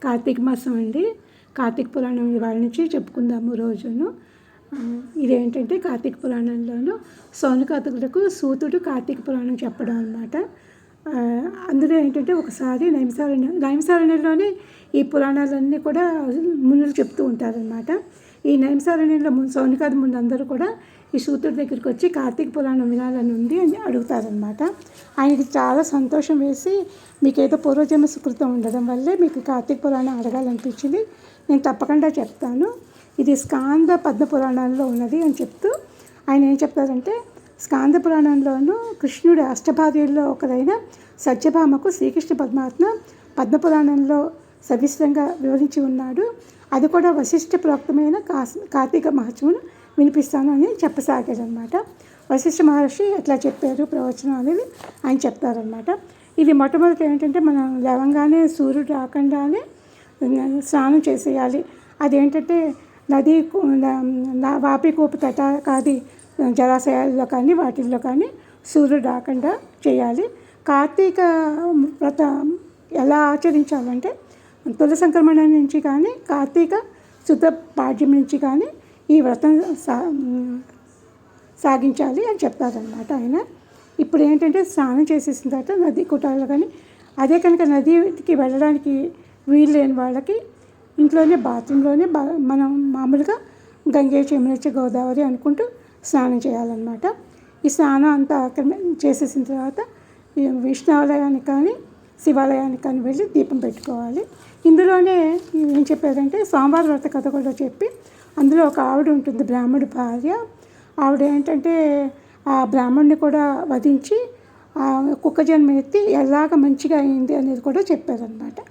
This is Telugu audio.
కార్తీక మాసం అండి. కార్తీక పురాణం ఇవాళ నుంచి చెప్పుకుందాము రోజును. ఇదేంటంటే కార్తీక పురాణంలోను సౌనకాదులకు సూతుడు కార్తీక పురాణం చెప్పడం అనమాట. అందులో ఏంటంటే ఒకసారి నైమిసారణ్యంలోనే ఈ పురాణాలన్నీ కూడా మునులు చెప్తూ ఉంటారనమాట. ఈ నైమిసారణ్యంలో సౌనకాది ముందు కూడా ఈ సూతుడి దగ్గరికి వచ్చి కార్తీక పురాణం వినాలని ఉంది అని అడుగుతారనమాట. ఆయనకి చాలా సంతోషం వేసి, మీకేదో పూర్వజన్మ సుకృతం ఉండడం వల్లే మీకు కార్తీక పురాణం అడగాలనిపించింది, నేను తప్పకుండా చెప్తాను, ఇది స్కాంద పద్మ పురాణాల్లో ఉన్నది అని చెప్తూ ఆయన ఏం చెప్తారంటే, స్కాంద పురాణంలోనూ కృష్ణుడి అష్టభార్యల్లో ఒకరైన సత్యభామకు శ్రీకృష్ణ పరమాత్మ పద్మపురాణంలో సవిస్తరంగా వివరించి ఉన్నాడు. అది కూడా వశిష్ఠ ప్రోక్తమైన కార్తీక మహత్యమును వినిపిస్తాను అని చెప్పసాగారనమాట. వశిష్ఠ మహర్షి ఎట్లా చెప్పారు ప్రవచనం అనేది ఆయన చెప్తారనమాట. ఇది మొట్టమొదటి ఏంటంటే, మనం లేవంగానే సూర్యుడు రాకుండానే స్నానం చేసేయాలి. అదేంటంటే నది వాపి కూపు తటాకాది జలాశయాల్లో కానీ వాటిల్లో కానీ సూర్యుడు రాకుండా చేయాలి. కార్తీక వ్రతం ఎలా ఆచరించాలంటే, తుల సంక్రమణ నుంచి కానీ కార్తీక శుద్ధ పాడ్యం నుంచి కానీ ఈ వ్రతం సాగించాలి అని చెప్తారనమాట ఆయన. ఇప్పుడు ఏంటంటే స్నానం చేసేసిన తర్వాత నది కుటాల్లో కానీ, అదే కనుక నదికి వెళ్ళడానికి వీలు లేని వాళ్ళకి ఇంట్లోనే బాత్రూంలోనే మనం మామూలుగా గంగే యమున గోదావరి అనుకుంటూ స్నానం చేయాలన్నమాట. ఈ స్నానం అంతా చేసేసిన తర్వాత విష్ణాలయానికి కానీ శివాలయానికి కానీ వెళ్ళి దీపం పెట్టుకోవాలి. ఇందులోనే ఏం చెప్పారంటే, సోమవార వ్రత కథ కూడా చెప్పి, అందులో ఒక ఆవిడ ఉంటుంది, బ్రాహ్మడి భార్య. ఆవిడ ఏంటంటే ఆ బ్రాహ్మణ్ణి కూడా వధించి కుక్క జన్మ ఎత్తి ఎలాగ మంచిగా అయింది అనేది కూడా చెప్పారనమాట.